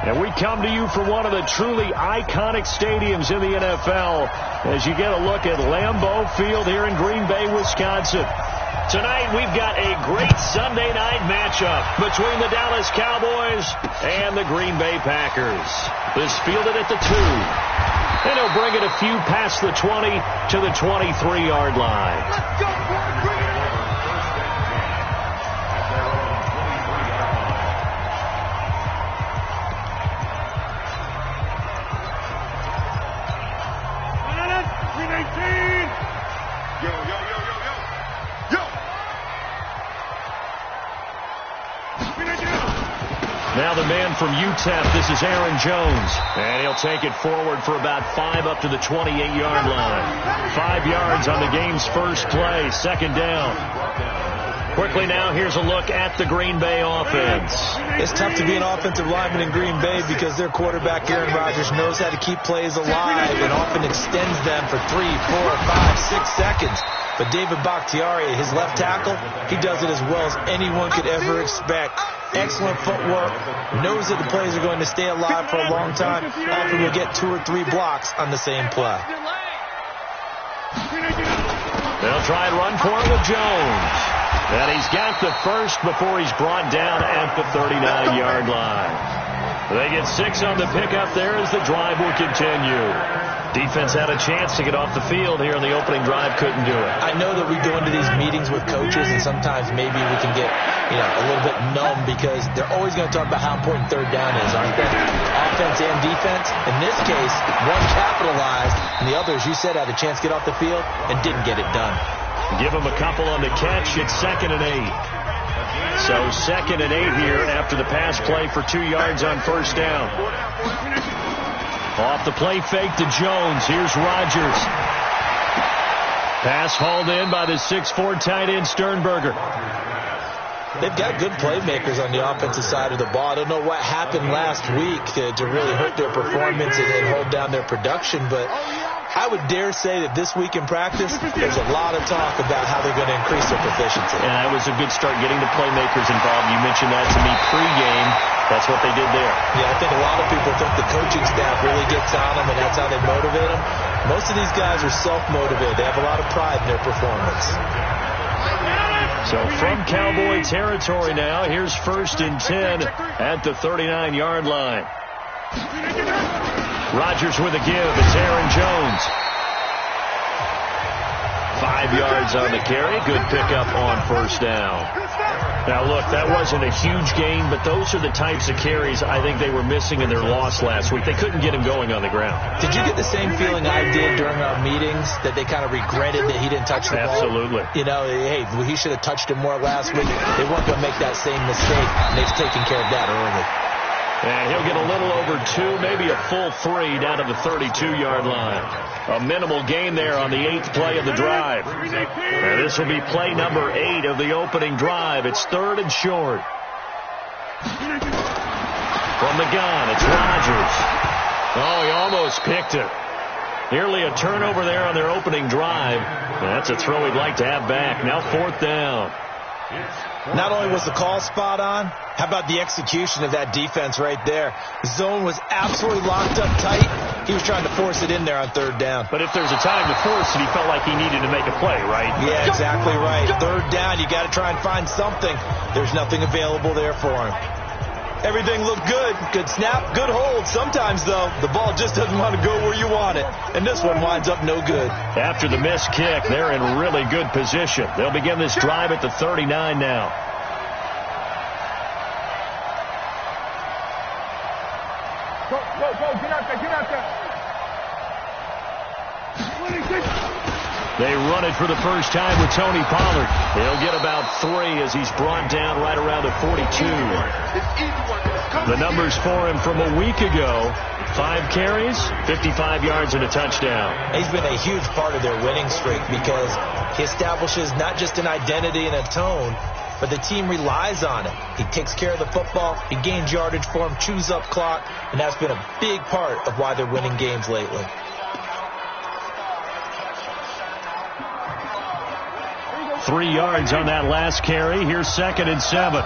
And we come to you from one of the truly iconic stadiums in the NFL as you get a look at Lambeau Field here in Green Bay, Wisconsin. Tonight we've got a great Sunday night matchup between the Dallas Cowboys and the Green Bay Packers. This fielded at the 2. And he'll bring it a few past the 20 to the 23-yard line. Let's go, bring it in. Now the man from UTEP, this is Aaron Jones. And he'll take it forward for about 5 up to the 28-yard line. 5 yards on the game's first play, second down. Quickly now, here's a look at the Green Bay offense. It's tough to be an offensive lineman in Green Bay because their quarterback, Aaron Rodgers, knows how to keep plays alive and often extends them for 3, 4, 5, 6 seconds. But David Bakhtiari, his left tackle, he does it as well as anyone could ever expect. Excellent footwork, knows that the plays are going to stay alive for a long time. Often will get 2 or 3 blocks on the same play. They'll try and run for it with Jones. And he's got the first before he's brought down at the 39-yard line. They get 6 on the pickup there as the drive will continue. Defense had a chance to get off the field here in the opening drive, couldn't do it. I know that we go into these meetings with coaches, and sometimes maybe we can get, a little bit numb because they're always going to talk about how important third down is, aren't they? Offense and defense. In this case, one capitalized, and the other, as you said, had a chance to get off the field and didn't get it done. Give him a couple on the catch. It's 2nd and 8. So 2nd and 8 here after the pass play for 2 yards on first down. Off the play fake to Jones. Here's Rodgers. Pass hauled in by the 6'4" tight end Sternberger. They've got good playmakers on the offensive side of the ball. I don't know what happened last week to really hurt their performance and hold down their production, but I would dare say that this week in practice, there's a lot of talk about how they're going to increase their proficiency. And that was a good start getting the playmakers involved. You mentioned that to me pregame. That's what they did there. Yeah, I think a lot of people think the coaching staff really gets on them, and that's how they motivate them. Most of these guys are self-motivated. They have a lot of pride in their performance. So from Cowboy territory now, here's 1st and 10 at the 39-yard line. Rodgers with a give. It's Aaron Jones. 5 yards on the carry. Good pickup on first down. Now, look, that wasn't a huge gain, but those are the types of carries I think they were missing in their loss last week. They couldn't get him going on the ground. Did you get the same feeling I did during our meetings, that they kind of regretted that he didn't touch the ball? Absolutely. Hey, he should have touched him more last week. They weren't going to make that same mistake, and they've taken care of that early. And he'll get a little over 2, maybe a full 3 down to the 32-yard line. A minimal gain there on the 8th play of the drive. And this will be play number 8 of the opening drive. It's 3rd and short. From the gun, it's Rodgers. Oh, he almost picked it. Nearly a turnover there on their opening drive. That's a throw he'd like to have back. Now 4th down. Not only was the call spot on, how about the execution of that defense right there? The zone was absolutely locked up tight. He was trying to force it in there on 3rd down. But if there's a time to force it, he felt like he needed to make a play, right? Yeah, exactly right. 3rd down, you got to try and find something. There's nothing available there for him. Everything looked good. Good snap, good hold. Sometimes, though, the ball just doesn't want to go where you want it. And this one winds up no good. After the missed kick, they're in really good position. They'll begin this drive at the 39 now. Go, get out there. They run it for the first time with Tony Pollard. He'll get about 3 as he's brought down right around the 42. The numbers for him from a week ago: 5 carries, 55 yards, and a touchdown. He's been a huge part of their winning streak because he establishes not just an identity and a tone, but the team relies on it. He takes care of the football, he gains yardage for him, chews up clock, and that's been a big part of why they're winning games lately. Three yards on that last carry. Here's 2nd and 7.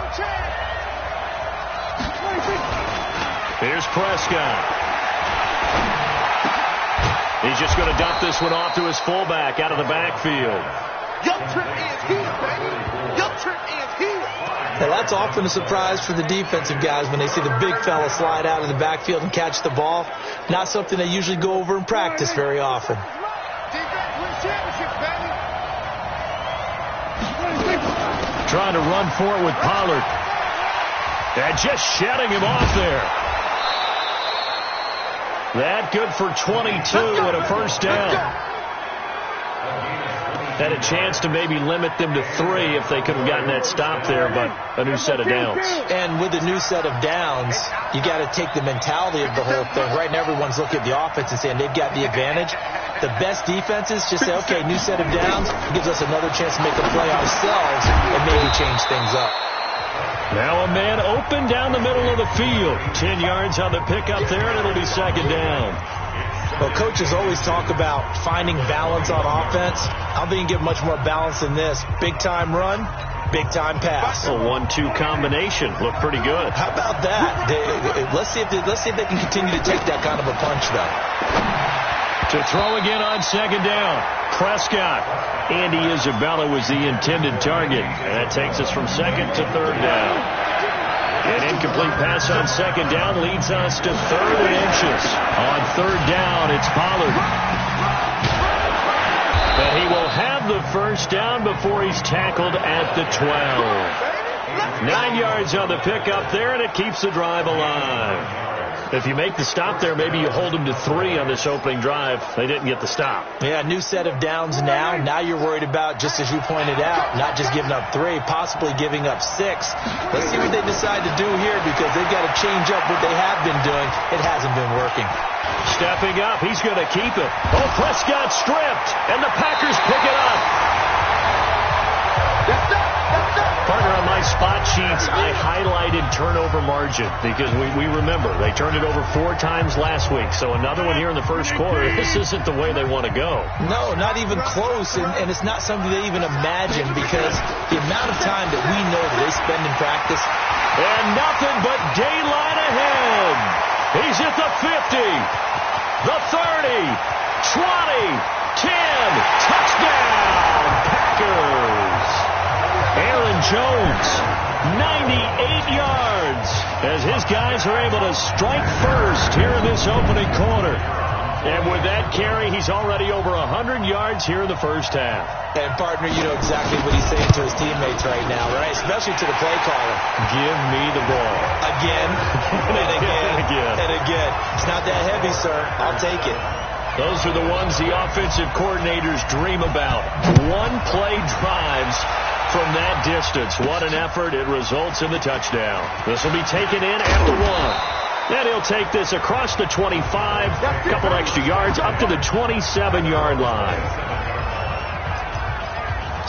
Here's Prescott. He's just going to dump this one off to his fullback out of the backfield. Your trip is here, baby. Your trip is here. Now that's often a surprise for the defensive guys when they see the big fella slide out of the backfield and catch the ball. Not something they usually go over in practice very often. Defense wins championships, baby. Trying to run for it with Pollard. And just shedding him off there. That good for 22 and a first down. Had a chance to maybe limit them to 3 if they could have gotten that stop there, but a new set of downs. And with a new set of downs, you got to take the mentality of the whole thing. Right now, everyone's looking at the offense and saying they've got the advantage. The best defenses just say, okay, new set of downs, gives us another chance to make a play ourselves and maybe change things up. Now a man open down the middle of the field. 10 yards on the pickup there, and it'll be second down. Well, coaches always talk about finding balance on offense. I don't think you can get much more balance than this. Big-time run, big-time pass. A 1-2 combination. Looked pretty good. How about that? Let's see if they can continue to take that kind of a punch, though. To throw again on second down. Prescott. Andy Isabella was the intended target. And that takes us from second to third down. An incomplete pass on second down leads us to 3rd and inches. On third down, it's Pollard. But he will have the first down before he's tackled at the 12. 9 yards on the pickup there, and it keeps the drive alive. If you make the stop there, maybe you hold them to 3 on this opening drive. They didn't get the stop. Yeah, new set of downs now. Now you're worried about, just as you pointed out, not just giving up 3, possibly giving up 6. Let's see what they decide to do here because they've got to change up what they have been doing. It hasn't been working. Stepping up, he's going to keep it. Oh, Prescott stripped, and the Packers pick it up. Partner, on my spot sheets, I highlighted turnover margin because we remember they turned it over 4 times last week. So another one here in the first quarter. This isn't the way they want to go. No, not even close, and it's not something they even imagine because the amount of time that we know that they spend in practice. And nothing but daylight ahead. He's at the 50, the 30, 20, 10, touchdown, Packers. Aaron Jones, 98 yards, as his guys are able to strike first here in this opening quarter. And with that carry, he's already over 100 yards here in the first half. And, partner, you know exactly what he's saying to his teammates right now, right? Especially to the play caller. Give me the ball. Again, and again, and again. It's not that heavy, sir. I'll take it. Those are the ones the offensive coordinators dream about. One-play drives from that distance. What an effort. It results in the touchdown. This will be taken in at the 1. And he'll take this across the 25, a couple extra yards, up to the 27-yard line.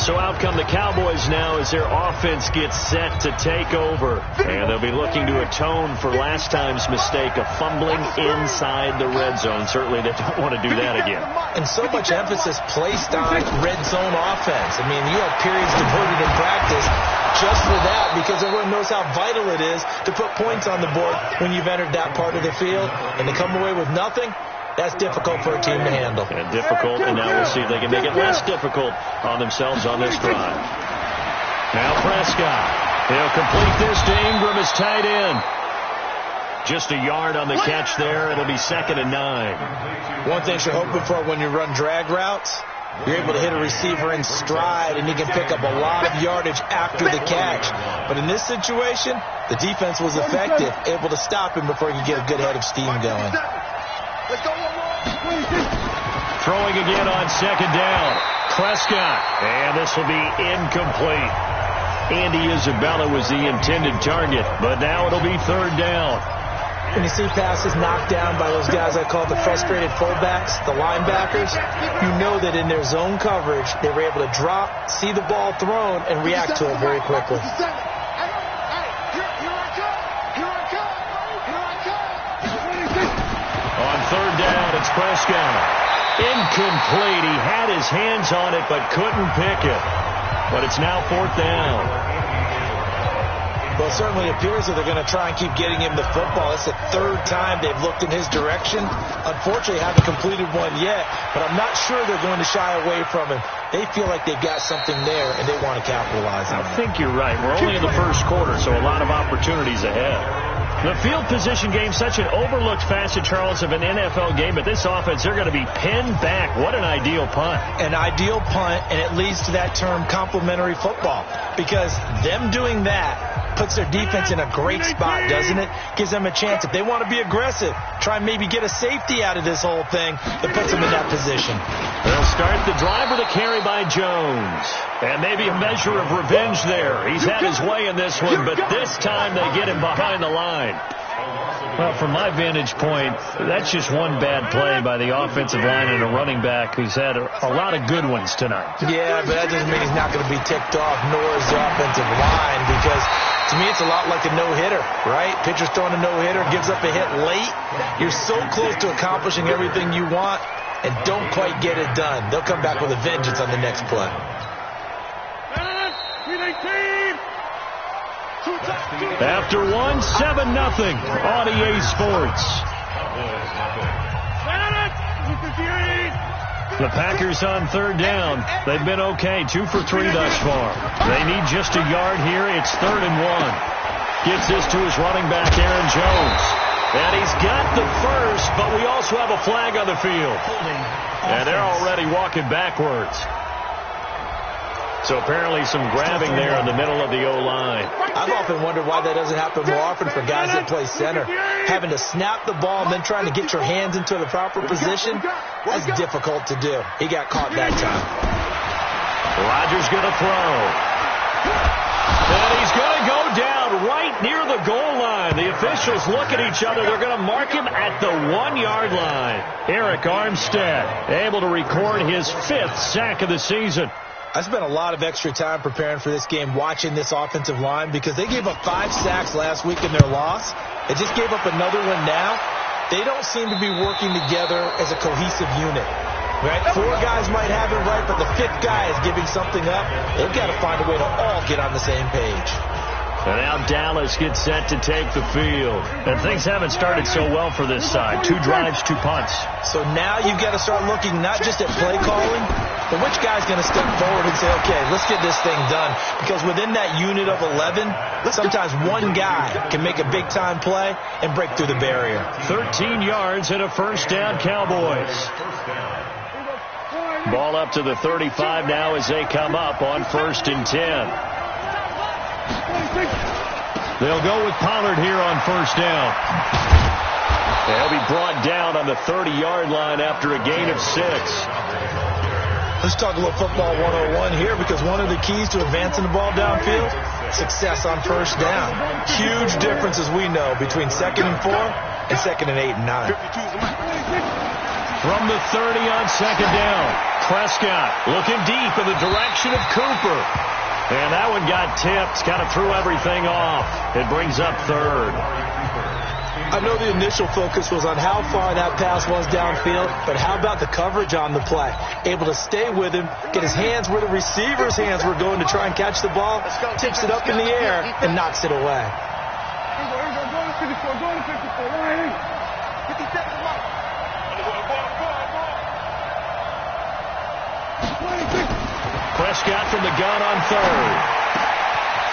So out come the Cowboys now as their offense gets set to take over. And they'll be looking to atone for last time's mistake of fumbling inside the red zone. Certainly they don't want to do that again. And so much emphasis placed on red zone offense. I mean, you have periods devoted in practice just for that because everyone knows how vital it is to put points on the board when you've entered that part of the field. And to come away with nothing, that's difficult for a team to handle. And difficult, and now we'll see if they can make it less difficult on themselves on this drive. Now Prescott. He'll complete this to Ingram as tight end. Just a yard on the catch there. It'll be 2nd and 9. One thing you're hoping for when you run drag routes, you're able to hit a receiver in stride, and you can pick up a lot of yardage after the catch. But in this situation, the defense was effective, able to stop him before he could get a good head of steam going. Throwing again on second down. Prescott. And this will be incomplete. Andy Isabella was the intended target, but now it'll be 3rd down. When you see passes knocked down by those guys I call the frustrated fullbacks, the linebackers, you know that in their zone coverage, they were able to drop, see the ball thrown, and react to it very quickly. On 3rd down, it's Prescott. Incomplete. He had his hands on it but couldn't pick it. But it's now 4th down. Well, it certainly appears that they're going to try and keep getting him the football. It's the third time they've looked in his direction. Unfortunately, haven't completed one yet, but I'm not sure they're going to shy away from him. They feel like they've got something there, and they want to capitalize on it. I think you're right. We're only in the first quarter, so a lot of opportunities ahead. The field position game, such an overlooked facet, Charles, of an NFL game, but this offense, they're going to be pinned back. What an ideal punt. An ideal punt, and it leads to that term complementary football, because them doing that puts their defense in a great spot, doesn't it? Gives them a chance. If they want to be aggressive, try and maybe get a safety out of this whole thing, that puts them in that position. They'll start the drive with a carry by Jones. And maybe a measure of revenge there. He's had his way in this one, but this time they get him behind the line. Well, from my vantage point, that's just one bad play by the offensive line and a running back who's had a lot of good ones tonight. Yeah, but that doesn't mean he's not going to be ticked off, nor is the offensive line, because to me it's a lot like a no-hitter, right? Pitcher's throwing a no-hitter, gives up a hit late. You're so close to accomplishing everything you want and don't quite get it done. They'll come back with a vengeance on the next play. After 1, 7-0 on EA Sports. The Packers on third down. They've been okay, 2 for 3 thus far. They need just a yard here. It's 3rd and 1. Gets this to his running back, Aaron Jones. And he's got the first, but we also have a flag on the field. And they're already walking backwards. So apparently some grabbing there in the middle of the O-line. I've often wondered why that doesn't happen more often for guys that play center. Having to snap the ball and then trying to get your hands into the proper position, that's difficult to do. He got caught that time. Rodgers going to throw. And he's going to go down right near the goal line. The officials look at each other. They're going to mark him at the 1-yard line. Eric Armstead able to record his 5th sack of the season. I spent a lot of extra time preparing for this game watching this offensive line because they gave up 5 sacks last week in their loss. They just gave up another one now. They don't seem to be working together as a cohesive unit. Right? 4 guys might have it right, but the 5th guy is giving something up. They've got to find a way to all get on the same page. And now Dallas gets set to take the field. And things haven't started so well for this side. 2 drives, 2 punts. So now you've got to start looking not just at play calling, but which guy's going to step forward and say, okay, let's get this thing done. Because within that unit of 11, sometimes one guy can make a big-time play and break through the barrier. 13 yards and a first down, Cowboys. Ball up to the 35 now as they come up on 1st and 10. They'll go with Pollard here on 1st down. They'll be brought down on the 30-yard line after a gain of 6. Let's talk a little football 101 here, because one of the keys to advancing the ball downfield, success on 1st down. Huge difference, as we know, between 2nd and 4 and 2nd and 8 and 9. From the 30 on 2nd down, Prescott looking deep in the direction of Cooper. And that one got tipped, kind of threw everything off. It brings up 3rd. I know the initial focus was on how far that pass was downfield, but how about the coverage on the play? Able to stay with him, get his hands where the receiver's hands were going to try and catch the ball, tips it up in the air, and knocks it away. Prescott from the gun on 3rd.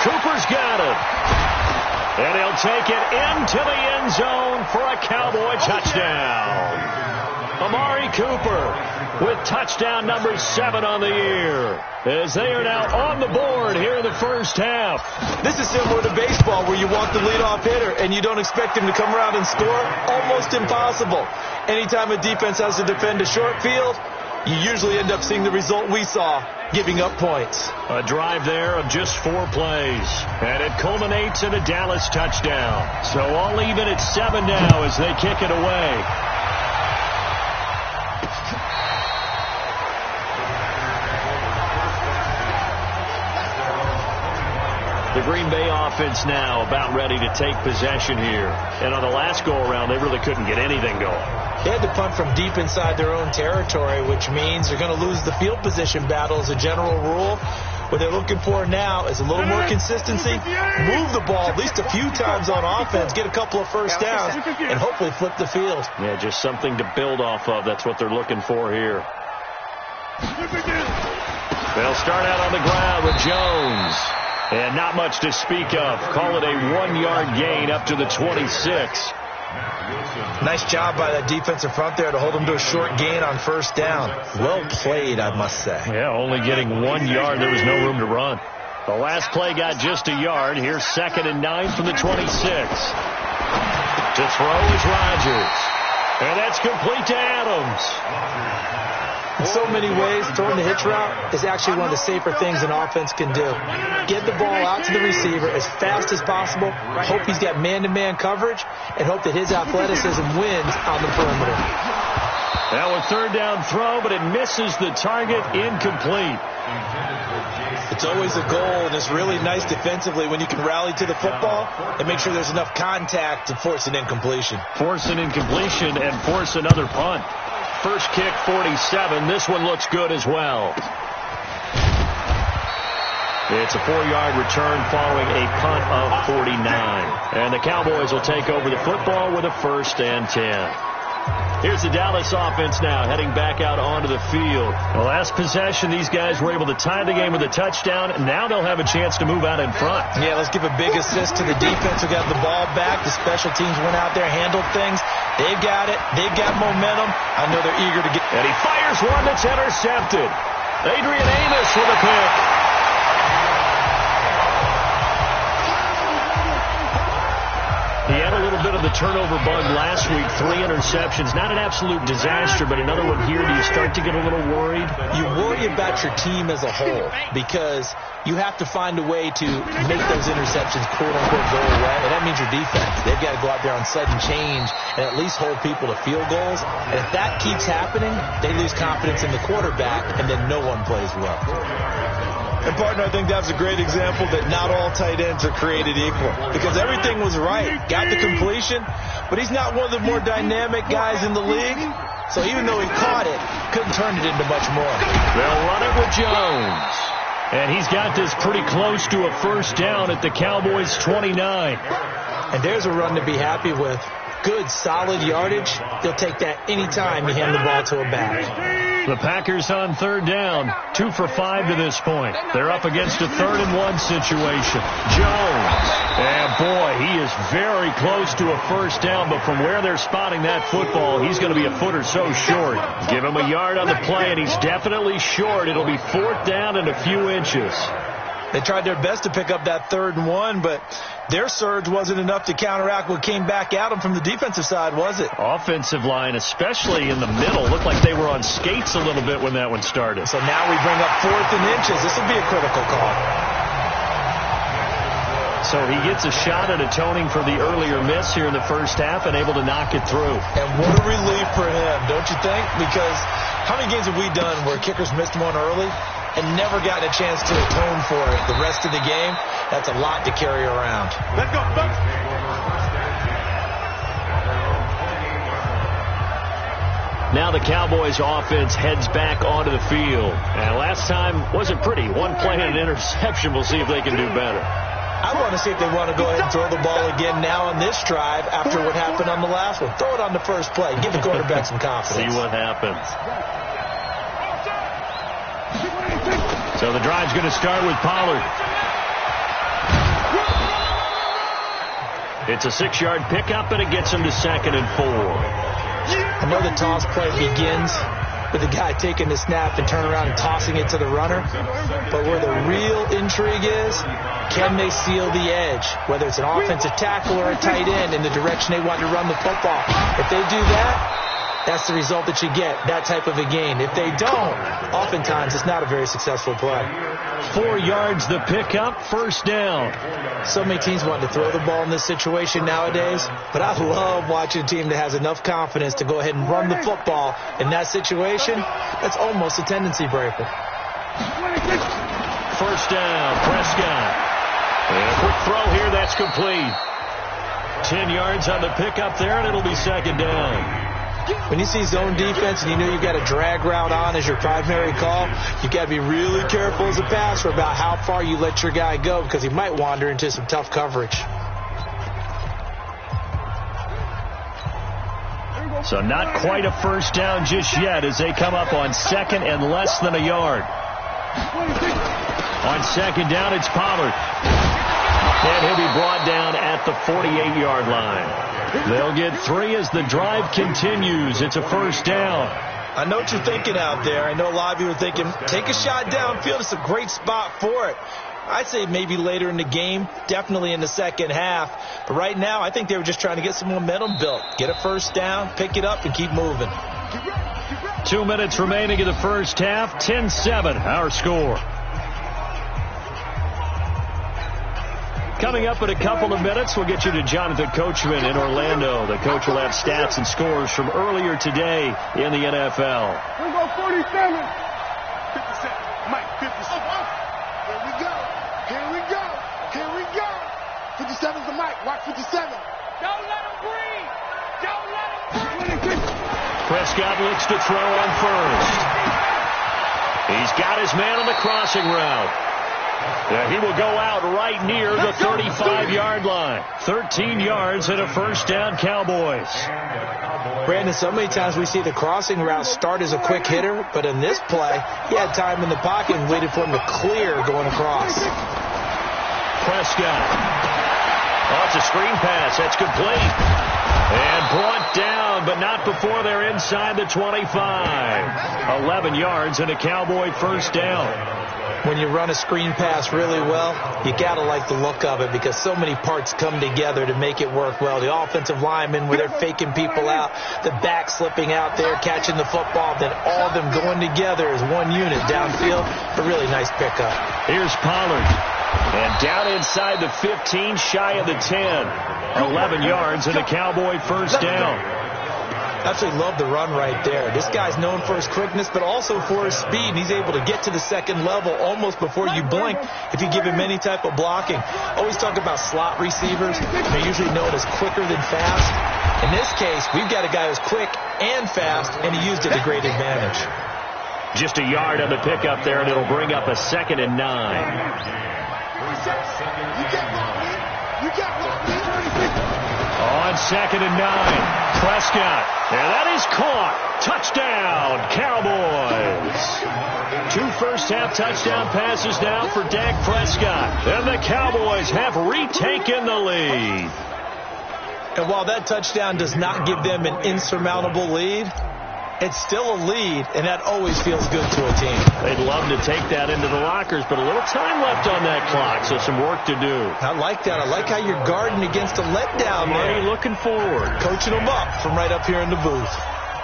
Cooper's got it. And he'll take it into the end zone for a Cowboy touchdown. Amari Cooper with touchdown number 7 on the year, as they are now on the board here in the first half. This is similar to baseball, where you want the leadoff hitter and you don't expect him to come around and score. Almost impossible. Anytime a defense has to defend a short field, you usually end up seeing the result we saw, giving up points. A drive there of just 4 plays, and it culminates in a Dallas touchdown. So all even at 7 now as they kick it away. The Green Bay offense now about ready to take possession here. And on the last go-around, they really couldn't get anything going. They had to punt from deep inside their own territory, which means they're going to lose the field position battle as a general rule. What they're looking for now is a little more consistency, move the ball at least a few times on offense, get a couple of first downs, and hopefully flip the field. Yeah, just something to build off of. That's what they're looking for here. They'll start out on the ground with Jones. And not much to speak of. Call it a 1-yard gain up to the 26. Nice job by that defensive front there to hold them to a short gain on first down. Well played, I must say. Yeah, only getting 1 yard. There was no room to run. The last play got just a yard. Here's 2nd and 9 from the 26. To throw is Rodgers. And that's complete to Adams. In so many ways, throwing the hitch route is actually one of the safer things an offense can do. Get the ball out to the receiver as fast as possible, hope he's got man-to-man coverage, and hope that his athleticism wins on the perimeter. Now a 3rd down throw, but it misses the target, incomplete. It's always a goal, and it's really nice defensively when you can rally to the football and make sure there's enough contact to force an incompletion. Force an incompletion and force another punt. First kick, 47. This one looks good as well. It's a 4-yard return following a punt of 49. And the Cowboys will take over the football with a 1st and 10. Here's the Dallas offense now heading back out onto the field. The last possession, these guys were able to tie the game with a touchdown. Now they'll have a chance to move out in front. Yeah, let's give a big assist to the defense who got the ball back. The special teams went out there, handled things. They've got it. They've got momentum. I know they're eager to get. And he fires one that's intercepted. Adrian Amos with a pick. He had a little bit of the turnover bug last week. 3 interceptions. Not an absolute disaster, but another one here. Do you start to get a little worried? You worry about your team as a whole because you have to find a way to make those interceptions quote-unquote go away, and that means your defense. They've got to go out there on sudden change and at least hold people to field goals. And if that keeps happening, they lose confidence in the quarterback, and then no one plays well. And, partner, I think that's a great example that not all tight ends are created equal because everything was right. Got the completion, but he's not one of the more dynamic guys in the league. So even though he caught it, couldn't turn it into much more. They'll run it with Jones. And he's got this pretty close to a 1st down at the Cowboys' 29. And there's a run to be happy with. Good, solid yardage. They'll take that anytime you hand the ball to a back. The Packers on 3rd down. 2 for 5 to this point. They're up against a 3rd and 1 situation. Jones. And boy, he is very close to a 1st down, but from where they're spotting that football, he's going to be a foot or so short. Give him a yard on the play, and he's definitely short. It'll be 4th down and a few inches. They tried their best to pick up that 3rd and 1, but their surge wasn't enough to counteract what came back at them from the defensive side, was it? Offensive line, especially in the middle, looked like they were on skates a little bit when that one started. So now we bring up 4th and inches. This will be a critical call. So he gets a shot at atoning for the earlier miss here in the first half and able to knock it through. And what a relief for him, don't you think? Because how many games have we done where kickers missed one early and never gotten a chance to atone for it the rest of the game? That's a lot to carry around. Let's go, folks. Now the Cowboys offense heads back onto the field. And last time wasn't pretty. 1 play and an interception. We'll see if they can do better. I want to see if they want to go ahead and throw the ball again now on this drive after what happened on the last one. Throw it on the first play. Give the quarterback some confidence. See what happens. So the drive's going to start with Pollard. It's a 6-yard pickup, and it gets him to 2nd and 4. I know the toss play begins with the guy taking the snap and turn around and tossing it to the runner. But where the real intrigue is, can they seal the edge? Whether it's an offensive tackle or a tight end in the direction they want to run the football. If they do that, that's the result that you get, that type of a gain. If they don't, oftentimes it's not a very successful play. 4 yards the pickup, 1st down. So many teams want to throw the ball in this situation nowadays, but I love watching a team that has enough confidence to go ahead and run the football in that situation. That's almost a tendency breaker. 1st down, Prescott. And a quick throw here, that's complete. 10 yards on the pickup there, and it'll be 2nd down. When you see zone defense and you know you've got a drag route on as your primary call, you've got to be really careful as a passer about how far you let your guy go because he might wander into some tough coverage. So not quite a first down just yet as they come up on second and less than a yard. On second down, it's Pollard. And he'll be brought down at the 48-yard line. They'll get 3 as the drive continues. It's a first down. I know what you're thinking out there. I know a lot of you are thinking, take a shot downfield. It's a great spot for it. I'd say maybe later in the game, definitely in the second half. But right now, I think they were just trying to get some momentum built. Get a first down, pick it up, and keep moving. 2 minutes remaining in the first half. 10-7, our score. Coming up in a couple of minutes, we'll get you to Jonathan Coachman in Orlando. The coach will have stats and scores from earlier today in the NFL. Here we go, 47. 57. Mike, 57. Here we go. Here we go. Here we go. 57's the Mike. Watch 57. Don't let him breathe. Don't let him breathe. Prescott looks to throw on first. He's got his man on the crossing route. He will go out right near the 35-yard line. 13 yards and a first down, Cowboys. Brandon, so many times we see the crossing route start as a quick hitter, but in this play, he had time in the pocket and waited for him to clear going across. Prescott. Oh, it's a screen pass. That's complete. And brought down, but not before they're inside the 25. 11 yards and a Cowboy first down. When you run a screen pass really well, you got to like the look of it because so many parts come together to make it work well. The offensive linemen, where they're faking people out, the back slipping out there, catching the football, then all of them going together as one unit downfield. A really nice pickup. Here's Pollard. And down inside the 15, shy of the 10. 11 yards and a Cowboy first down. Absolutely love the run right there. This guy's known for his quickness, but also for his speed. He's able to get to the second level almost before you blink if you give him any type of blocking. Always talk about slot receivers. They're usually known as quicker than fast. In this case, we've got a guy who's quick and fast, and he used it to great advantage. Just a yard on the pickup there, and it'll bring up a 2nd and 9. On 2nd and 9, Prescott. And that is caught. Touchdown, Cowboys. 2 first-half touchdown passes now for Dak Prescott. And the Cowboys have retaken the lead. And while that touchdown does not give them an insurmountable lead, it's still a lead, and that always feels good to a team. They'd love to take that into the lockers, but a little time left on that clock, so some work to do. I like that. I like how you're guarding against a letdown there. Looking forward. Coaching them up from right up here in the booth.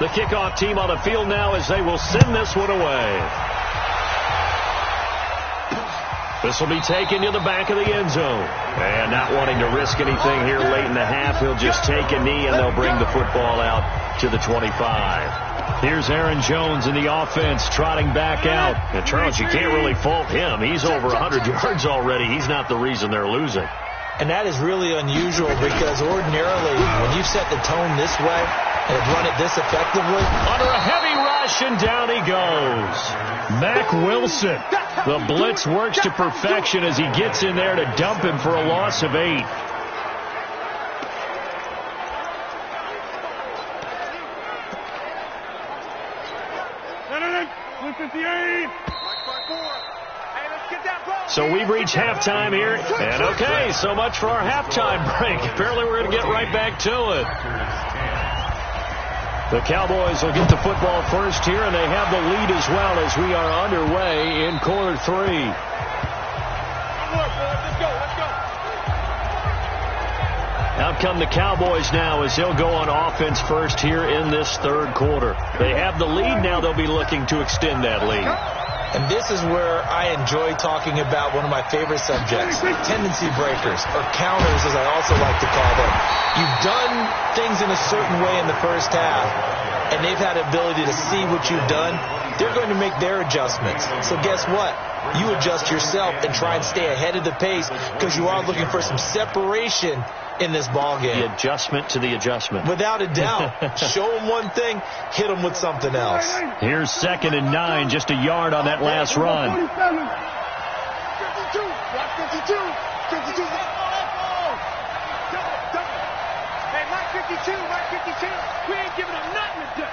The kickoff team on the field now as they will send this one away. This will be taken to the back of the end zone. And not wanting to risk anything here late in the half, he'll just take a knee and they'll bring the football out to the 25. Here's Aaron Jones in the offense trotting back out. And Charles, you can't really fault him. He's over 100 yards already. He's not the reason they're losing. And that is really unusual because ordinarily when you set the tone this way and run it this effectively. Under a heavy rush and down he goes. Mack Wilson. The blitz works to perfection as he gets in there to dump him for a loss of 8. So we've reached halftime here. And okay, so much for our halftime break. Apparently we're going to get right back to it. The Cowboys will get the football first here, and they have the lead as well as we are underway in quarter 3. Out come the Cowboys now as they'll go on offense first here in this third quarter. They have the lead now. They'll be looking to extend that lead. And this is where I enjoy talking about one of my favorite subjects, tendency breakers, or counters as I also like to call them. You've done things in a certain way in the first half, and they've had ability to see what you've done they're going to make their adjustments. So guess what? You adjust yourself and try and stay ahead of the pace because you are looking for some separation in this ball game. The adjustment to the adjustment. Without a doubt. Show them one thing, hit them with something else. Here's 2nd and 9, just a yard on that last run. 52. Watch 52. 52. Hey, Mike 52. Mike 52. We ain't giving them nothing today.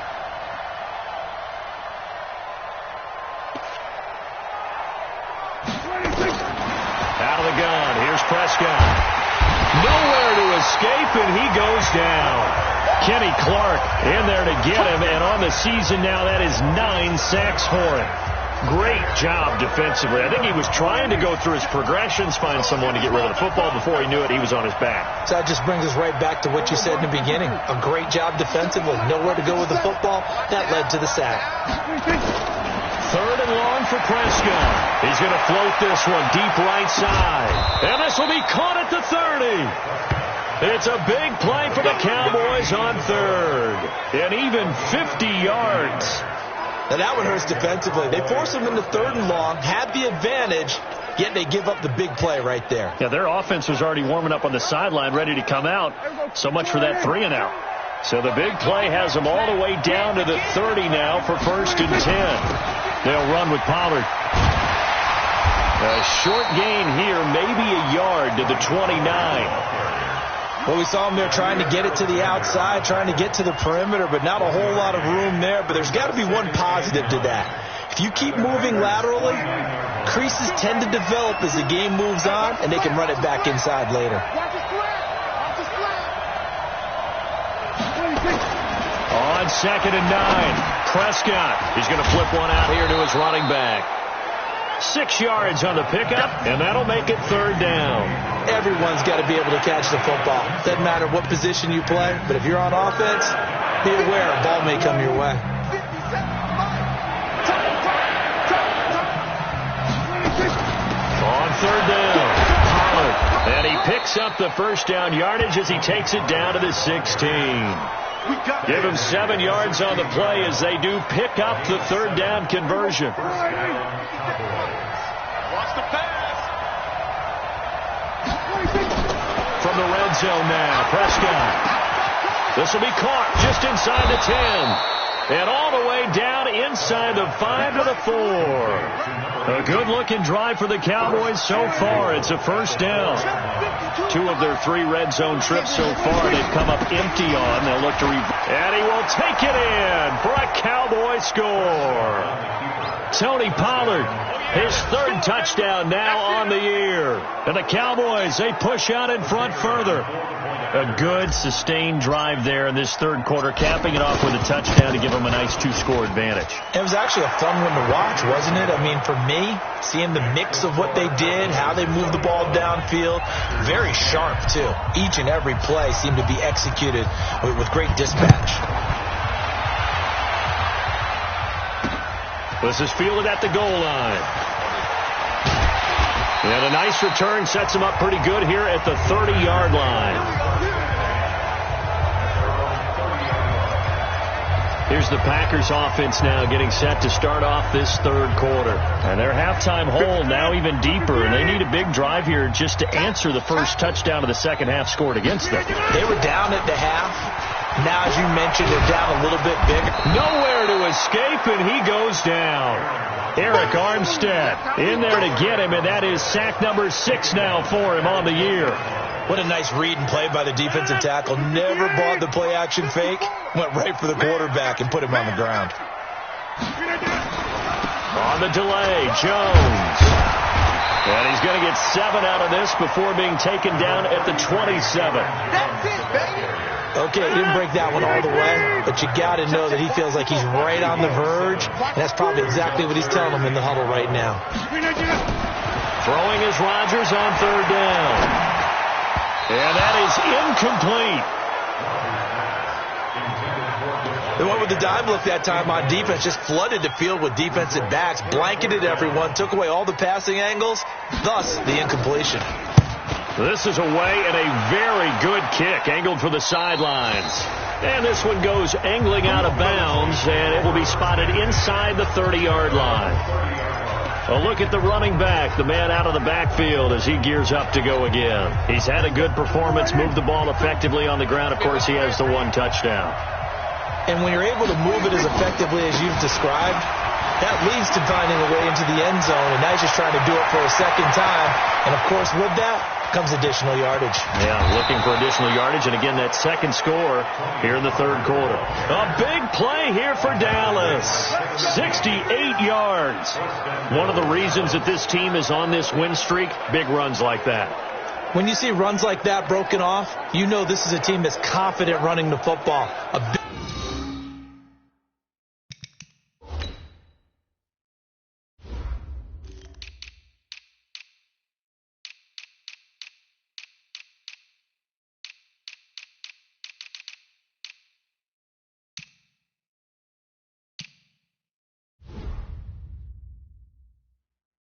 Out of the gun. Here's Prescott. Nowhere to escape, and he goes down. Kenny Clark in there to get him, and on the season now, that is 9 sacks for him. Great job defensively. I think he was trying to go through his progressions, find someone to get rid of the football. Before he knew it, he was on his back. So that just brings us right back to what you said in the beginning. A great job defensively. Nowhere to go with the football. That led to the sack. 3rd and long for Prescott. He's going to float this one deep right side. And this will be caught at the 30. It's a big play for the Cowboys on 3rd. And even 50 yards. Now that one hurts defensively. They force them into 3rd and long, have the advantage, yet they give up the big play right there. Yeah, their offense was already warming up on the sideline, ready to come out. So much for that 3 and out. So the big play has them all the way down to the 30 now for 1st and 10. They'll run with Pollard. A short gain here, maybe a yard to the 29. Well, we saw him there trying to get it to the outside, trying to get to the perimeter, but not a whole lot of room there. But there's got to be one positive to that. If you keep moving laterally, creases tend to develop as the game moves on, and they can run it back inside later. On 2nd and 9, Prescott. He's going to flip one out here to his running back. 6 yards on the pickup, and that'll make it 3rd down. Everyone's got to be able to catch the football. Doesn't matter what position you play, but if you're on offense, be aware a ball may come your way. On 3rd down, Pollard. And he picks up the 1st down yardage as he takes it down to the 16. Give him 7 yards on the play as they do pick up the 3rd down conversion. Watch the pass. From the red zone now, Prescott. This will be caught just inside the 10. And all the way down inside the 5 to the 4. A good-looking drive for the Cowboys so far. It's a 1st down. 2 of their 3 red zone trips so far they've come up empty on. They'll look to and he will take it in for a Cowboy score. Tony Pollard, his 3rd touchdown now on the year. And the Cowboys, they push out in front further. A good, sustained drive there in this 3rd quarter, capping it off with a touchdown to give them a nice 2-score advantage. It was actually a fun one to watch, wasn't it? I mean, for me, seeing the mix of what they did, how they moved the ball downfield, very sharp, too. Each and every play seemed to be executed with great dispatch. This is fielded at the goal line. And a nice return sets him up pretty good here at the 30-yard line. Here's the Packers offense now getting set to start off this 3rd quarter. And their halftime hole now even deeper. And they need a big drive here just to answer the first touchdown of the second half scored against them. They were down at the half. Now, as you mentioned, they're down a little bit bigger. Nowhere to escape, and he goes down. Eric Armstead in there to get him, and that is sack number 6 now for him on the year. What a nice read and play by the defensive tackle. Never bought the play-action fake. Went right for the quarterback and put him on the ground. On the delay, Jones. And he's going to get 7 out of this before being taken down at the 27. That's it, baby. Okay, he didn't break that one all the way, but you got to know that he feels like he's right on the verge, and that's probably exactly what he's telling him in the huddle right now. Throwing is Rodgers on 3rd down. And that is incomplete. They went with the dime look that time on defense, just flooded the field with defensive backs, blanketed everyone, took away all the passing angles, thus the incompletion. This is away and a very good kick, angled for the sidelines. And this one goes angling out of bounds, and it will be spotted inside the 30-yard line. A look at the running back, the man out of the backfield as he gears up to go again. He's had a good performance, moved the ball effectively on the ground. Of course, he has the one touchdown. And when you're able to move it as effectively as you've described, that leads to finding a way into the end zone, and now he's just trying to do it for a second time. And, of course, with that comes additional yardage. Yeah, looking for additional yardage, and again, that second score here in the third quarter. A big play here for Dallas. 68 yards. One of the reasons that this team is on this win streak, big runs like that. When you see runs like that broken off, you know this is a team that's confident running the football.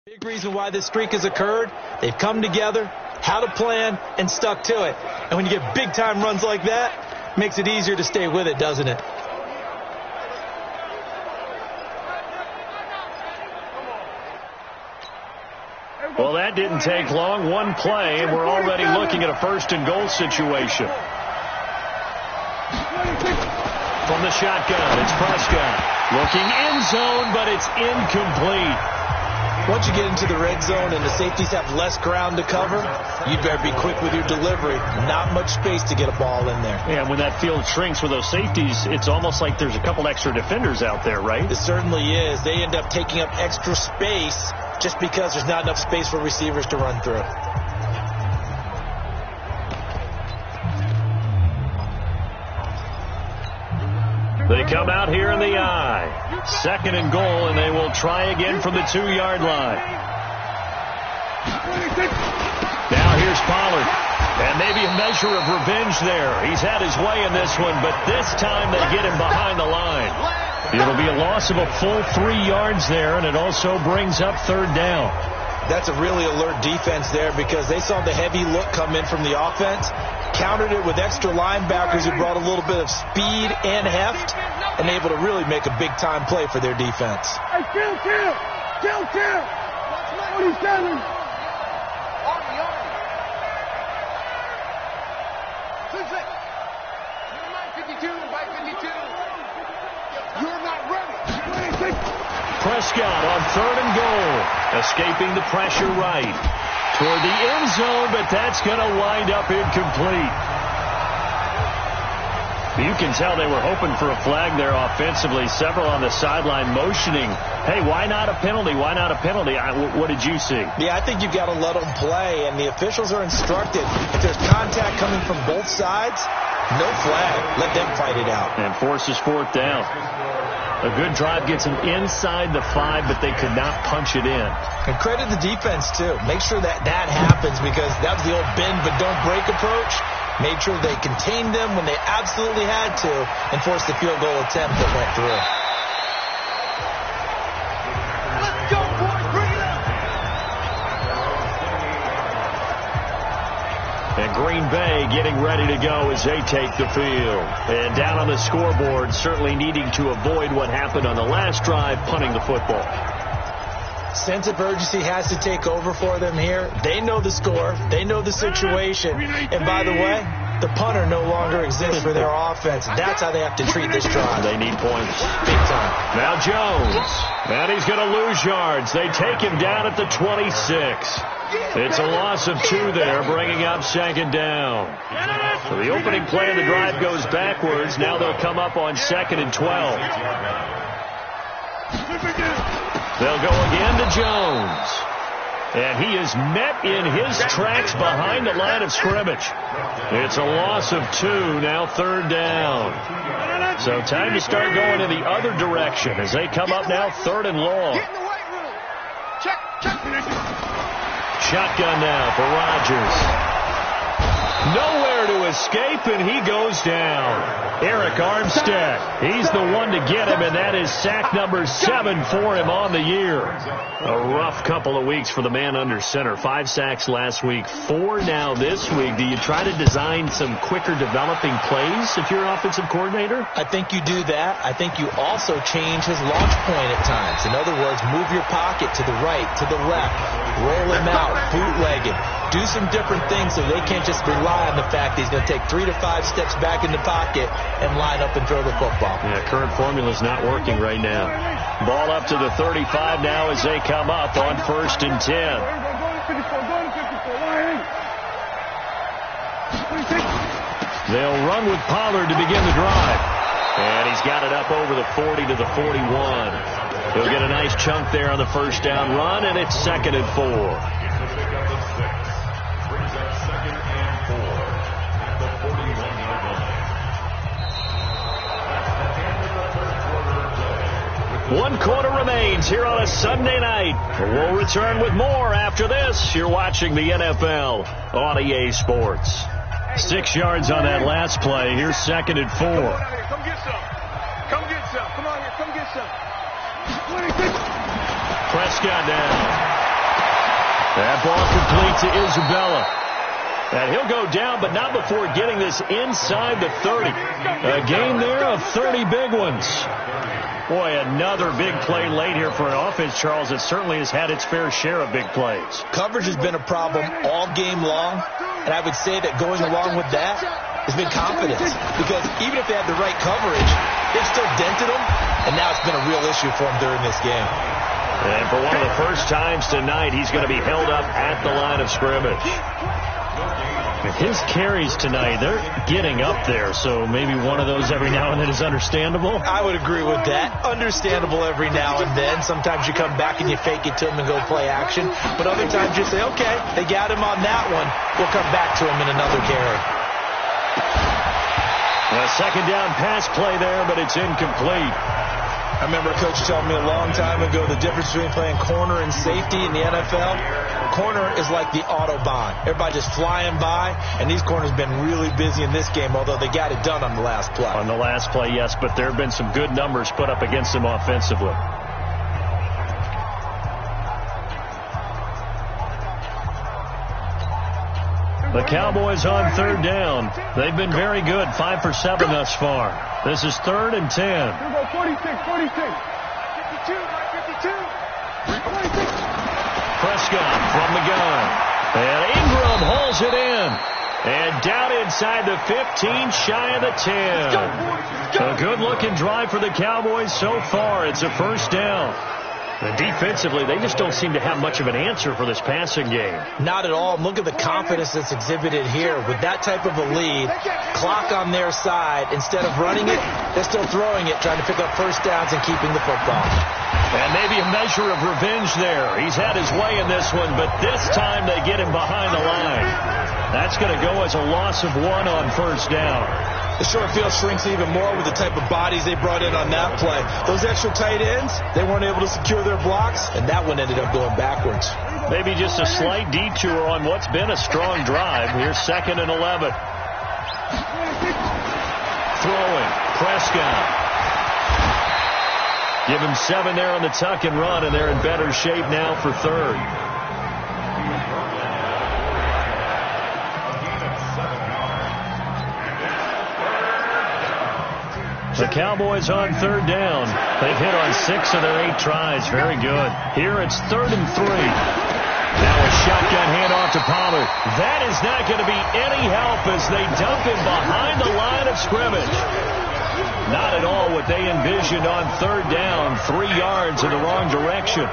Big reason why this streak has occurred. They've come together, had a plan, and stuck to it. And when you get big-time runs like that, it makes it easier to stay with it, doesn't it? Well, that didn't take long. One play, and we're already looking at a first-and-goal situation. From the shotgun, it's Prescott. Looking end zone, but it's incomplete. Once you get into the red zone and the safeties have less ground to cover, you better be quick with your delivery. Not much space to get a ball in there. Yeah, when that field shrinks with those safeties, it's almost like there's a couple extra defenders out there, right? It certainly is. They end up taking up extra space just because there's not enough space for receivers to run through. They come out here in the I. Second and goal, and they will try again from the 2-yard line. Now here's Pollard. And maybe a measure of revenge there. He's had his way in this one, but this time they get him behind the line. It'll be a loss of a full 3 yards there, and it also brings up third down. That's a really alert defense there because they saw the heavy look come in from the offense, countered it with extra linebackers who brought a little bit of speed and heft, and able to really make a big-time play for their defense. Hey, kill! 47! You're not ready. Prescott on third and goal, escaping the pressure right toward the end zone, but that's going to wind up incomplete. You can tell they were hoping for a flag there offensively. Several on the sideline motioning, hey, why not a penalty? Why not a penalty? What did you see? Yeah, I think you've got to let them play, and the officials are instructed. If there's contact coming from both sides, no flag. Let them fight it out. And forces fourth down. A good drive gets them inside the 5, but they could not punch it in. And credit the defense, too. Make sure that happens because that was the old bend but don't break approach. Made sure they contained them when they absolutely had to and forced the field goal attempt that went through. Let's go, boys. Bring it up. And Green Bay getting ready to go as they take the field. And down on the scoreboard, certainly needing to avoid what happened on the last drive, punting the football. Sense of urgency has to take over for them here. They know the score. They know the situation. And by the way, the punter no longer exists for their offense. That's how they have to treat this drive. They need points. Big time. Now Jones. And he's going to lose yards. They take him down at the 26. It's a loss of 2 there, bringing up second down. So the opening play of the drive goes backwards. Now they'll come up on 2nd and 12. They'll go again to Jones. And he is met in his tracks behind the line of scrimmage. It's a loss of 2, now third down. So time to start going in the other direction as they come up now 3rd and long. Shotgun now for Rodgers. Nowhere to escape, and he goes down. Eric Armstead, he's the one to get him, and that is sack number 7 for him on the year. A rough couple of weeks for the man under center. 5 sacks last week, 4 now this week. Do you try to design some quicker developing plays if you're an offensive coordinator? I think you do that. I think you also change his launch point at times. In other words, move your pocket to the right, to the left, roll him out, bootleg him. Do some different things so they can't just rely on the fact that he's going to take 3 to 5 steps back in the pocket and line up and throw the football. Yeah, current formula's not working right now. Ball up to the 35 now as they come up on 1st and 10. They'll run with Pollard to begin the drive. And he's got it up over the 40 to the 41. He'll get a nice chunk there on the first down run, and it's 2nd and 4. One quarter remains here on a Sunday night. We'll return with more after this. You're watching the NFL on EA Sports. 6 yards on that last play. Here's 2nd and 4. Come get some. Come get some. Come on here. Come get some. Prescott down. That ball complete to Isabella. And he'll go down, but not before getting this inside the 30. A game there of 30 big ones. Boy, another big play late here for an offense, Charles, that certainly has had its fair share of big plays. Coverage has been a problem all game long, and I would say that going along with that has been confidence. Because even if they had the right coverage, they've still dented them, and now it's been a real issue for them during this game. And for one of the first times tonight, he's going to be held up at the line of scrimmage. His carries tonight, they're getting up there, so maybe one of those every now and then is understandable. I would agree with that. Understandable every now and then. Sometimes you come back and you fake it to him and go play action. But other times you say, okay, they got him on that one. We'll come back to him in another carry. A 2nd down pass play there, but it's incomplete. I remember a coach telling me a long time ago the difference between playing corner and safety in the NFL. Corner is like the Autobahn. Everybody just flying by, and these corners have been really busy in this game, although they got it done on the last play. On the last play, yes, but there have been some good numbers put up against them offensively. The Cowboys on 3rd down. They've been very good, 5 for 7 thus far. This is 3rd and 10. 46. 52. 52. Prescott from the gun. And Ingram holds it in. And down inside the 15, shy of the 10. A good-looking drive for the Cowboys so far. It's a 1st down. And defensively, they just don't seem to have much of an answer for this passing game. Not at all. Look at the confidence that's exhibited here. With that type of a lead, clock on their side, instead of running it, they're still throwing it, trying to pick up 1st downs and keeping the football. And maybe a measure of revenge there. He's had his way in this one, but this time they get him behind the line. That's going to go as a loss of 1 on 1st down. The short field shrinks even more with the type of bodies they brought in on that play. Those extra tight ends, they weren't able to secure their blocks, and that one ended up going backwards. Maybe just a slight detour on what's been a strong drive. Here's 2nd and 11. Throwing, Prescott. Give him 7 there on the tuck and run, and they're in better shape now for 3rd. The Cowboys on 3rd down. They've hit on 6 of their 8 tries. Very good. Here it's 3rd and 3. Now a shotgun handoff to Pollard. That is not going to be any help as they dump him behind the line of scrimmage. Not at all what they envisioned on 3rd down. 3 yards in the wrong direction.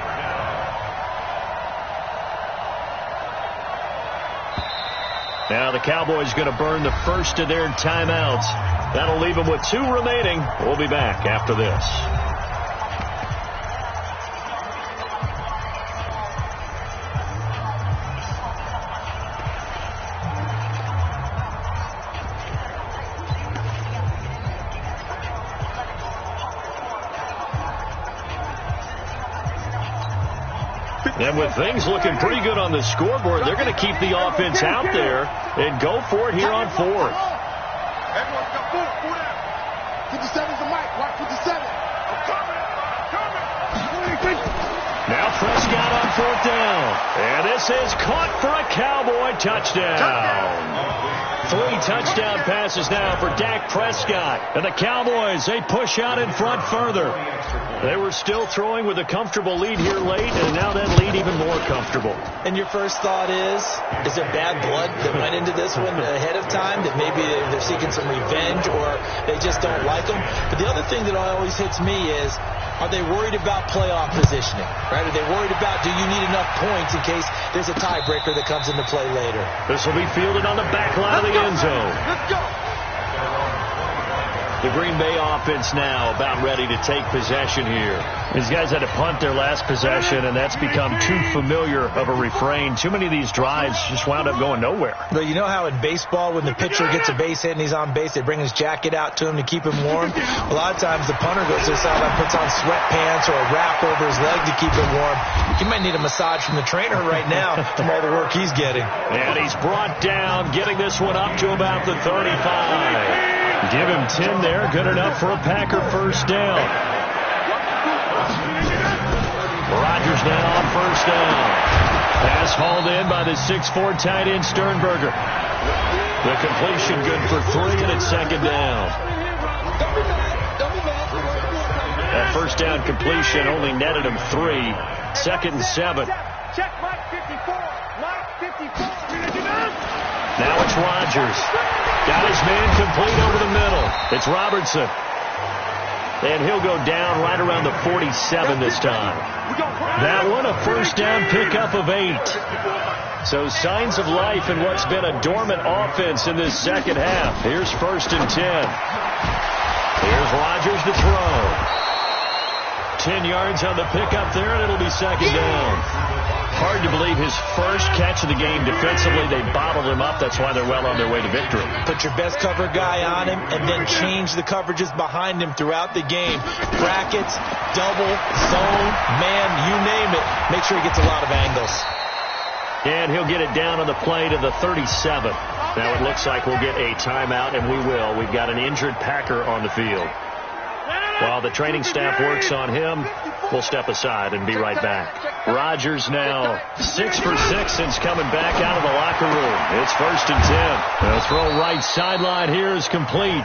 Now the Cowboys going to burn the first of their timeouts. That'll leave them with 2 remaining. We'll be back after this. And with things looking pretty good on the scoreboard, they're going to keep the offense out there and go for it here on fourth. 57's the mic. Watch 57. Now Prescott on fourth down. And this is caught for a Cowboy touchdown. 3 touchdown passes now for Dak Prescott. And the Cowboys, they push out in front further. They were still throwing with a comfortable lead here late, and now that lead even more comfortable. And your first thought is there bad blood that went into this one ahead of time, that maybe they're seeking some revenge or they just don't like them? But the other thing that always hits me is, are they worried about playoff positioning? Right? Are they worried about, do you need enough points in case there's a tiebreaker that comes into play later? This will be fielded on the back line of the end zone. Let's go. The Green Bay offense now about ready to take possession here. These guys had to punt their last possession, and that's become too familiar of a refrain. Too many of these drives just wound up going nowhere. But you know how in baseball, when the pitcher gets a base hit and he's on base, they bring his jacket out to him to keep him warm? A lot of times the punter goes to the sideline, puts on sweatpants or a wrap over his leg to keep him warm. He might need a massage from the trainer right now from all the work he's getting. And he's brought down, getting this one up to about the 35. Give him 10 there. Good enough for a Packer first down. Rodgers now on first down. Pass hauled in by the 6'4" tight end Sternberger. The completion good for 3, and it's second down. That first down completion only netted him 3. Second and 7. Check Mike 54. Mike 54. Now it's Rodgers. Got his man complete over the middle. It's Robertson. And he'll go down right around the 47 this time. That one, a first down pickup of 8. So signs of life in what's been a dormant offense in this second half. Here's first and 10. Here's Rodgers to throw. 10 yards on the pickup there, and it'll be second down. Hard to believe his first catch of the game defensively. They bottled him up. That's why they're well on their way to victory. Put your best cover guy on him and then change the coverages behind him throughout the game. Brackets, double, zone, man, you name it. Make sure he gets a lot of angles. And he'll get it down on the play to the 37. Now it looks like we'll get a timeout, and we will. We've got an injured Packer on the field. While the training staff works on him, we'll step aside and be right back. Rodgers now 6 for 6 since coming back out of the locker room. It's first and 10. The throw right sideline here is complete.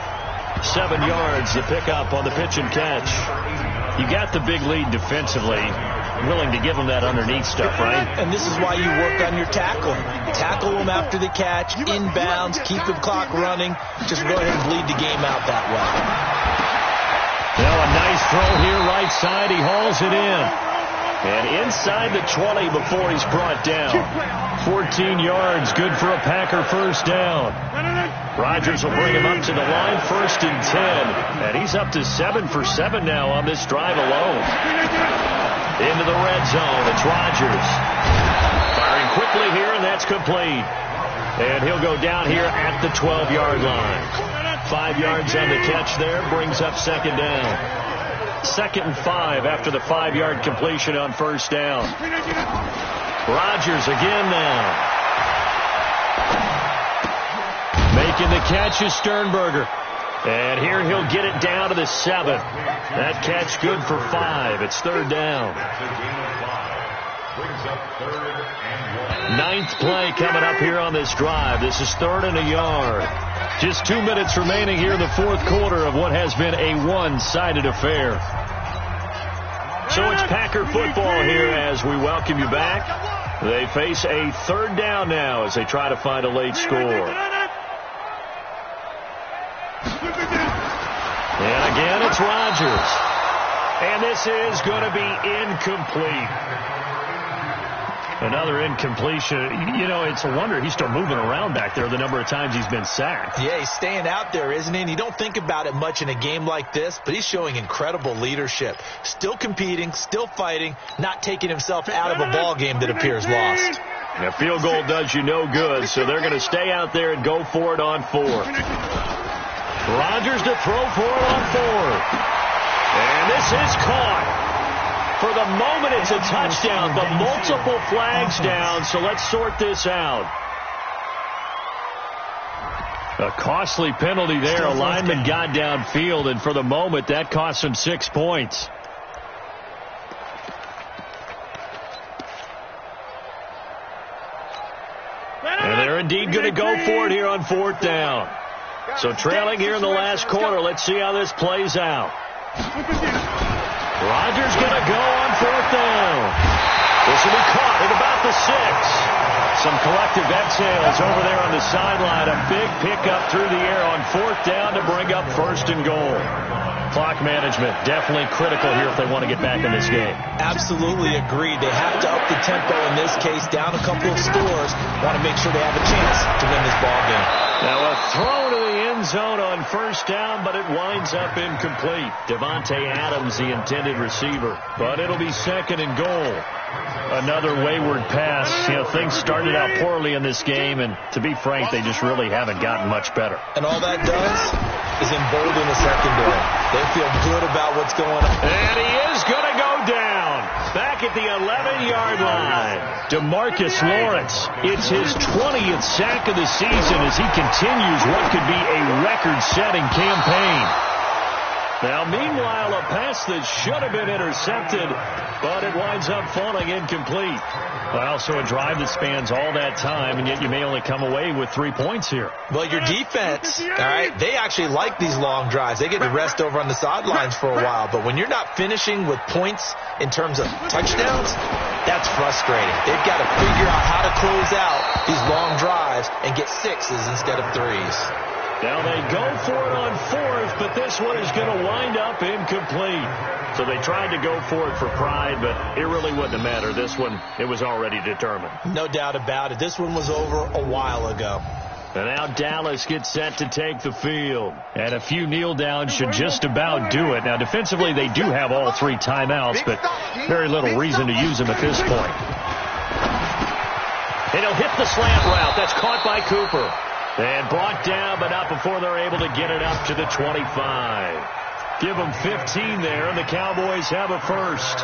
7 yards, the pickup on the pitch and catch. You got the big lead defensively. Willing to give them that underneath stuff, right? And this is why you work on your tackling. Tackle them after the catch, inbounds, keep the clock running. Just go ahead and bleed the game out that way. Now a nice throw here right side. He hauls it in. And inside the 20 before he's brought down. 14 yards, good for a Packer first down. Rodgers will bring him up to the line, first and 10. And he's up to 7 for 7 now on this drive alone. Into the red zone, it's Rodgers. Firing quickly here, and that's complete. And he'll go down here at the 12-yard line. 5 yards on the catch there, brings up second down. Second and 5 after the 5-yard completion on first down. Rodgers again now. Making the catch is Sternberger. And here he'll get it down to the 7. That catch good for 5. It's third down. 9th play coming up here on this drive. This is 3rd and a yard. Just 2 minutes remaining here in the 4th quarter of what has been a one-sided affair. So it's Packer football here as we welcome you back. They face a third down now as they try to find a late score. And again, it's Rodgers. And this is going to be incomplete. Another incompletion. You know, it's a wonder he's still moving around back there the number of times he's been sacked. Yeah, he's staying out there, isn't he? And you don't think about it much in a game like this, but he's showing incredible leadership. Still competing, still fighting, not taking himself out of a ball game that appears lost. And a field goal does you no good, so they're going to stay out there and go for it on 4th. Rodgers to throw for it on 4th. And this is caught for the moment, it's a touchdown, but multiple flags down, so let's sort this out. A costly penalty there. A lineman got downfield, and for the moment, that cost him 6 points. And they're indeed going to go for it here on 4th down. So trailing here in the last quarter. Let's see how this plays out. Rodgers going to go on 4th down. This will be caught at about the 6. Some collective exhales over there on the sideline. A big pickup through the air on 4th down to bring up 1st and goal. Clock management definitely critical here if they want to get back in this game. Absolutely agreed. They have to up the tempo in this case, down a couple of scores. Want to make sure they have a chance to win this ball game. Now a throw to the end zone on 1st down, but it winds up incomplete. Devontae Adams, the intended receiver. But it'll be 2nd and goal. Another wayward pass. You know, things started out poorly in this game, and to be frank, they just really haven't gotten much better. And all that does is embolden the secondary. They feel good about what's going on. And he is going to go down. Back at the 11-yard line. DeMarcus Lawrence. It's his 20th sack of the season as he continues what could be a record-setting campaign. Now, meanwhile, a pass that should have been intercepted, but it winds up falling incomplete. Well, so a drive that spans all that time, and yet you may only come away with 3 points here. Well, your defense, all right, they actually like these long drives. They get to rest over on the sidelines for a while, but when you're not finishing with points in terms of touchdowns, that's frustrating. They've got to figure out how to close out these long drives and get 6s instead of 3s. Now they go for it on 4th, but this one is going to wind up incomplete. So they tried to go for it for pride, but it really wouldn't have mattered. This one, it was already determined. No doubt about it. This one was over a while ago. And now Dallas gets set to take the field. And a few kneel downs should just about do it. Now defensively, they do have all 3 timeouts, but very little reason to use them at this point. And he'll hit the slant route. That's caught by Cooper. And brought down, but not before they're able to get it up to the 25. Give them 15 there, and the Cowboys have a first.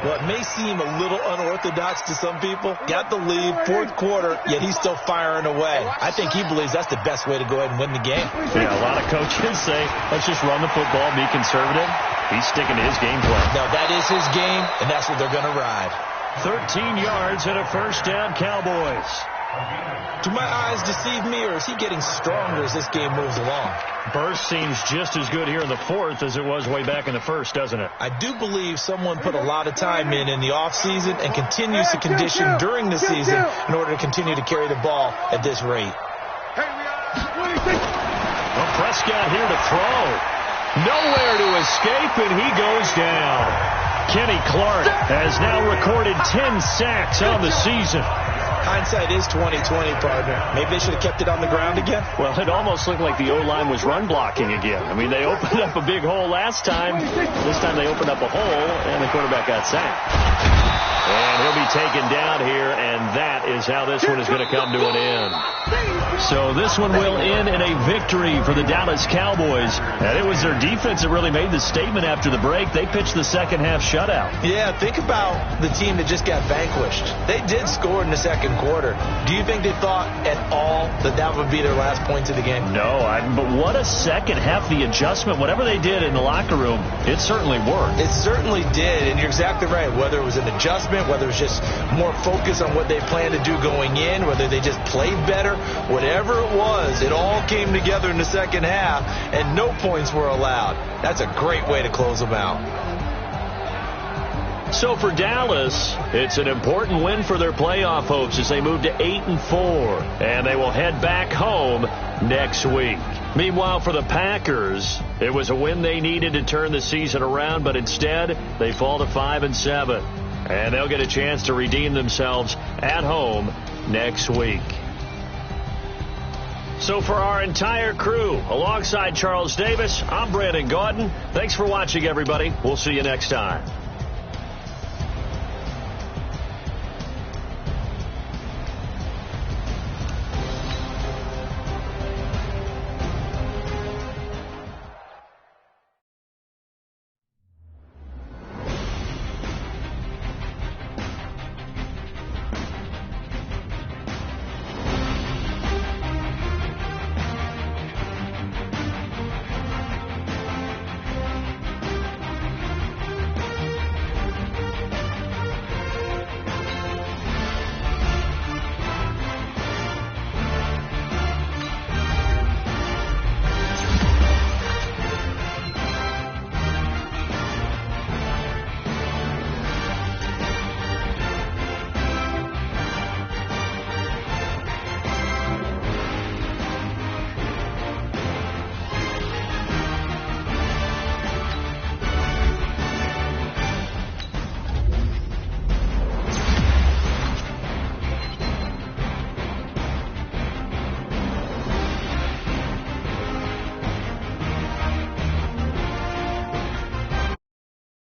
Well, it may seem a little unorthodox to some people. Got the lead, 4th quarter, yet he's still firing away. I think he believes that's the best way to go ahead and win the game. Yeah, a lot of coaches say, let's just run the football, be conservative. He's sticking to his game plan. No, that is his game, and that's what they're going to ride. 13 yards and a first down, Cowboys. Do my eyes deceive me, or is he getting stronger as this game moves along? Burst seems just as good here in the 4th as it was way back in the 1st, doesn't it? I do believe someone put a lot of time in the offseason and continues to condition during the season in order to continue to carry the ball at this rate. Well, Prescott here to throw. Nowhere to escape, and he goes down. Kenny Clark has now recorded 10 sacks on the season. Hindsight is 20/20, partner. Maybe they should have kept it on the ground again. Well, it almost looked like the O-line was run blocking again. I mean, they opened up a big hole last time. This time they opened up a hole, and the quarterback got sacked. And he'll be taken down here, and that is how this one is going to come to an end. So this one will end in a victory for the Dallas Cowboys. And it was their defense that really made the statement after the break. They pitched the second half shutout. Yeah, think about the team that just got vanquished. They did score in the 2nd quarter. Do you think they thought at all that that would be their last points of the game? No, but what a second half, the adjustment. Whatever they did in the locker room, it certainly worked. It certainly did, and you're exactly right. Whether it was an adjustment, whether it was just more focus on what they planned to do going in, whether they just played better, whatever it was, it all came together in the second half, and no points were allowed. That's a great way to close them out. So for Dallas, it's an important win for their playoff hopes as they move to 8-4, and they will head back home next week. Meanwhile, for the Packers, it was a win they needed to turn the season around, but instead they fall to 5-7, and they'll get a chance to redeem themselves at home next week. So for our entire crew, alongside Charles Davis, I'm Brandon Gaudin. Thanks for watching, everybody. We'll see you next time.